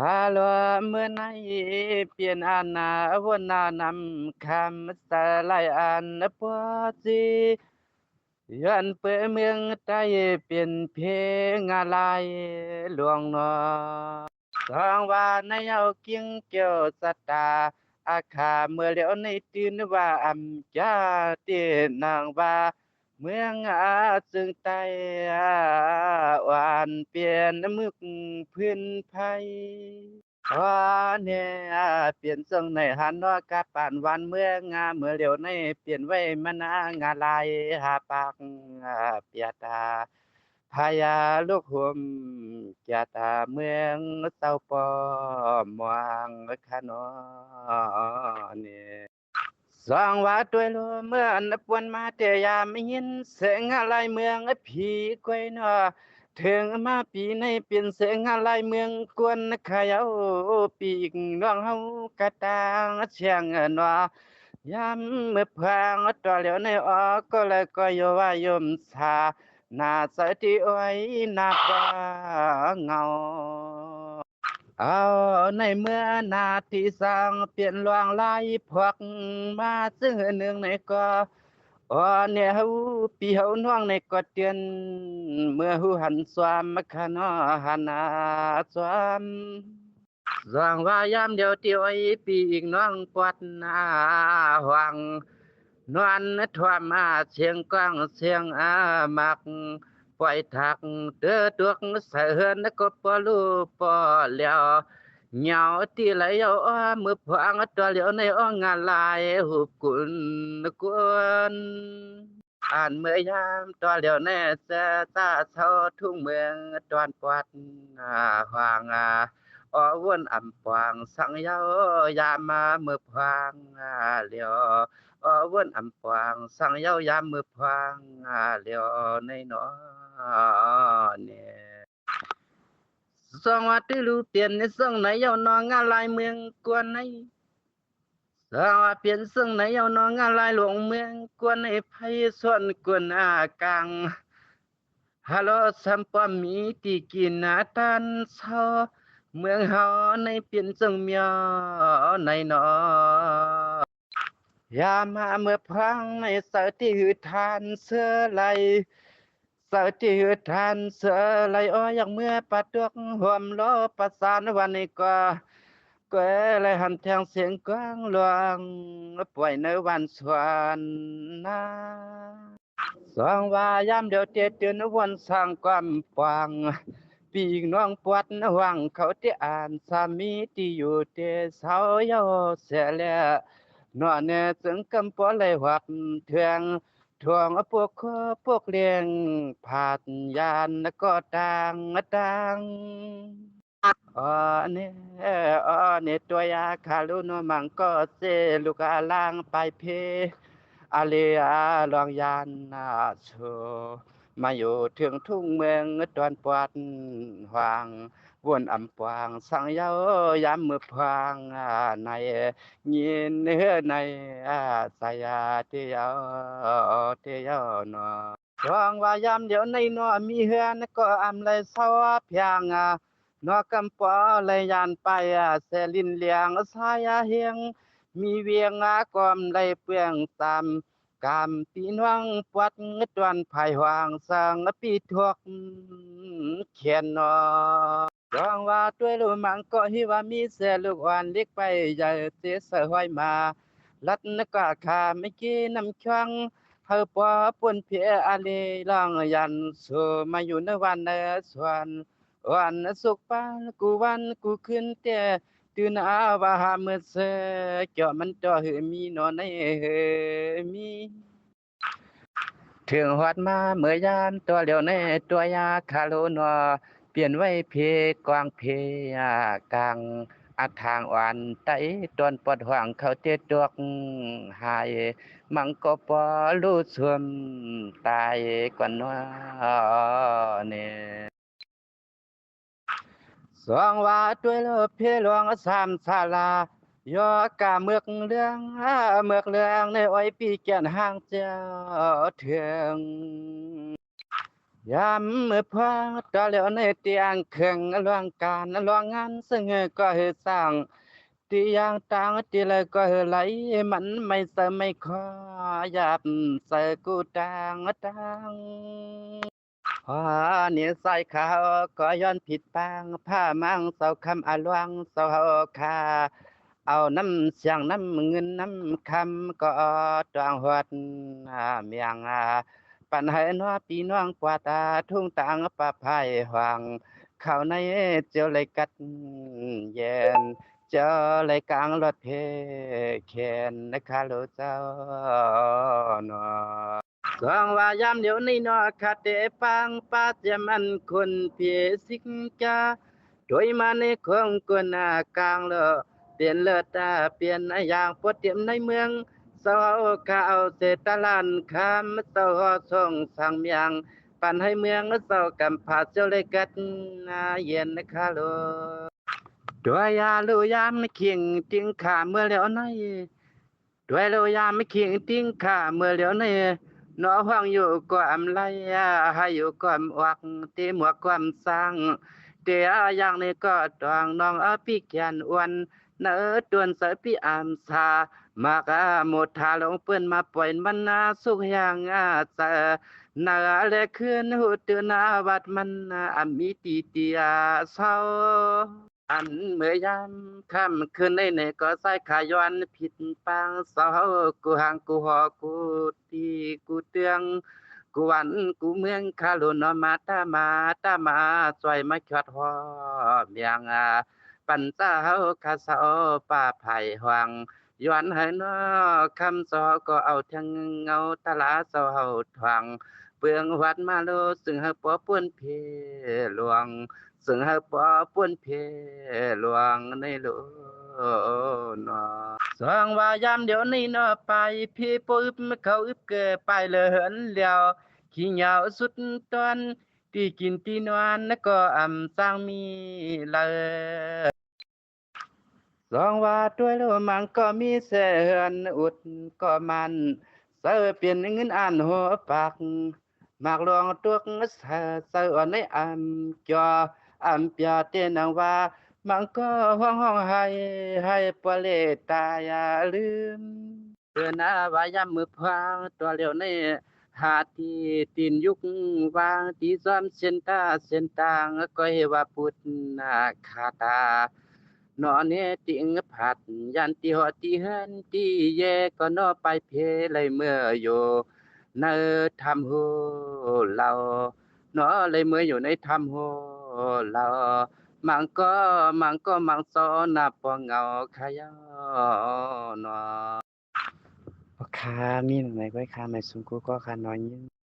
ฮัลโหลเมื่อไหร่เปลี่ยนอันนาวนนานำคำสลายอันปอจีย้อนเปิดเมืองใต้เปลี่ยนเพลงอะไรหลวงนอสองว่าในเอาเกียงเกี่ยวสตาอาคาเมื่อเลี้ยวในตื่นว่าอำจาเตียนางว่าเมืองอาจึงไต้หวานเปลี่ยนมึกพื้นไผ ว่าเนี่ยเปลี่ยนทรงในหันว่ากะปานวันเมื่องาเมื่อเร็วในเปลี่ยนไว้มานางาลายหาปากเปียตาพายาลูกหุมเกียตาเมืองเศร้าปอมวางขนอเนี่ยสองว่าตัวโลเมื่อนปวนมาเตียามไม่ยินเสียงอะไรเมืองผีกวยนอ ถึงมาปีในเปลี่ยนเสียงอะไรเมืองกวนขยาวปีกน้องเฮากะตางเชียงนัวยามเมื่อพางตัวเหลียวในออกก็เลยก็โยว่ายมสานาสติไว้นาบาเงาเอาในเมื่อนาที่สร้างเปลี่ยนลวงลายพวกมาซึ่งหนึ่งในก็อ๋อเนี่ยเฮาปีเฮาน้องในก็เตียนเมื่อหูหันสวามมะขะนอหันอาสวามสว่างว่ายามเดียวเตียวไอ้ปีอีกน้องปวดหน้าหวังนวลทวามมาเสียงกว้างเสียงมักปล่อยทักเด้อตัวเสือนก็ปอลูปอแล้วเหงาที่ไหลเอามือพวางตัวเหลียวในอ้องงานลายหุบกุนกวนอ่านเมื่อยามตัวเหลียวแน่เสตาเท่าทุ่งเมืองตอนปวดหวางวนอำปางสังเยายามมาเมื่อพางเหลียววนอำปางสังเยายามเมื่อพางเหลียวในนอเนี่ยสองว่าตื้อลูเปลี่ยนในส่งไหนเยานองงานลายเมืองกวนในสองว่าเปลี่ยนส่งไหนเยานองงานลายหลวงเมืองกวนในไพส่วนกวนกลางฮัลโหลสัมปามีที่กินตันเศร้า เมืองเฮาในเปลี่ยนจังเมียวในนอยามมาเมื่อพังในเสาที่หือทานเสื้อไหลเสาที่หือทานเสื้อไหลอย่างเมื่อปัดดวกหวมล้อประสานวันนี้ก็เลยหันแทงเสียงกว้างหลวงป่วยในวันสวนนาสองว่ายามเดียวเตียเตือนวันสร้างความปางปีกน้องปวดหวังเขาที่อ่านสามีที่อยู่เตเสาเยาเสียแล้วนอนเนี่ยจึงกำปอเลยหับเทืองทวงพวกเลี้ยงผาดยานแล้วก็ต่างอ๋อเนี่ยอ๋อเนี่ยตัวยาคารุโนมังก็เซลูกอาลางไปเพอาเลียลองยานนาโชมาอยู่ถึงทุ่งเมืองตอนปวดหวางวนอำปางสังเยายามมือพางในยินเนื้อในสายาเที่ยวนอร้องว่ายามเดี๋ยวในนอมีเฮือนก็อำเลยเศร้าเพียงนอกำปอเลยยานไปเสลินเลียงสายเฮียงมีเวียงกอมเลยเปลืองตาม กามปีนวังปวัดเงดวันภายหวางสังปีทวกเขียนนอรองว่าด้วยลูมังก็ฮิว่ามีเสลูกอ่อนเล็กไปใหญ่เสียเสห้อยมาลัดนกะขาไม่กี้น้ำช่างเฮาปอปนเพียอาลีลองยันสูมาอยู่ในวันในสวนวันสุขปานกูวันกูขึ้นเตะ từ na và hà mơ sơ cho mình cho hư mi nó này hư mi thường hoạt ma mơ gianตัวเดียวในตัวยาคาโลนัวเปลี่ยนไว้เพกวางเพกลางอาทางอ่อนไตตอนปวดห่วงเขาเตดวกหายมังก็ปอรู้สวมตายกว่านัวเนี่ยสองว่าด้วยโลภเพลวงสามศาลายอกะเมือกเรื่องในอ้อยปีแก่นห่างเจ้าเถือง ยามเมื่อพอตอแล้วในเตียงเครื่องลวงการลวงงานซึ่งก็เฮสร้างที่อย่างต่างที่เลยก็เฮไหลมันไม่เสมไม่ขอยับเสกูต่างพอเนี่ยใส่ขาวก็ย้อนผิดบางผ้ามังเสาคำอาลวงเสาคาเอาน้ำเสียงน้ำเงินน้ำคำก็ตวงหวดเมียงปันให้นัวปีน้องปวาตาทุ่งต่างปะไผ่หวังเข้าในเจียวเลยกัดเย็นเจ้าเลยกลางรถเพเข็นนะคะลูกเจ้าเนาะ สองว่ายามเดี๋ยวนี้เนาะขาดแต่ปังปาเจมันคนเพียสิกจาโดยมาในของกวนากลางเลอเปลี่ยนเลิศตาเปลี่ยนอย่างปวดเตรียมในเมืองเสาข้าวเศรษฐลานคำเสาส่งสั่งเมียงปันให้เมืองเสากำผาเจ้าเลยกัดเย็นนะคะโลด้วยยาลูยามไม่เคียงติ้งขาเมื่อแล้วในด้วยลูยามไม่เคียงติ้งขาเมื่อแล้วใน nó hoangอยู่ความไรให้อยู่ความวักที่หมวกความสร้างเดียอย่างนี้ก็ตวงน้องพี่แกนอ้วนเนื้อตวนเสพี่อามสามากหมดทาลงเปื้อนมาปล่อยมันสุขอย่างเสนาเลขึ้นหูตือนาวัดมันมีตีเตียเศร้า อันเมื่อยามค่ำคืนในก็ใส่ขายอนผิดปางเสากูห่างกูหอกูตีกูเตืองกูวันกูเมืองคาลุนมาตามาสวยมาขวดหอเมียงปันเจ้าคาเสาป่าไผ่หวังย้อนให้นอคำสอก็เอาทั้งเงาตะลาเสาเฮาทวังเปลืองวัดมาโลซึ่งเฮาปอป่วนเพหลวง ซึ่งหากบ่ป่วนเพหลวงในโลกเนาะสองว่ายามเดี๋ยวนี้เนาะไปพี่ปุบเขาอึบเกิดไปเลยเหินแล้วขี้เหงาสุดตอนที่กินที่นอนแล้วก็สร้างมีเลยสองว่าด้วยแล้วมันก็มีเสือนอุดก็มันเสือเปลี่ยนเงินอ่านหัวปาก มากลองตัวเสือในจอเปียเตนังว่ามันก็ห้องให้ปเลตายาลืมเตือนวายามมือพางตัวเร็วในหาที่ตีนยุกวางที่ซ้อมเส้นตางก็เฮว่าพุทนาคาตานอเนติงผัดยันติหอติเฮนติเยก็นอไปเพเลยเมื่ออยู่ในธรรมโหเราเนาะเลยเมื่ออยู่ในธรรมโหเรามังโซนาปองเงาขยอเนาะคามีไหนไว้คาไม่สุงกูก็คาน้อยยิน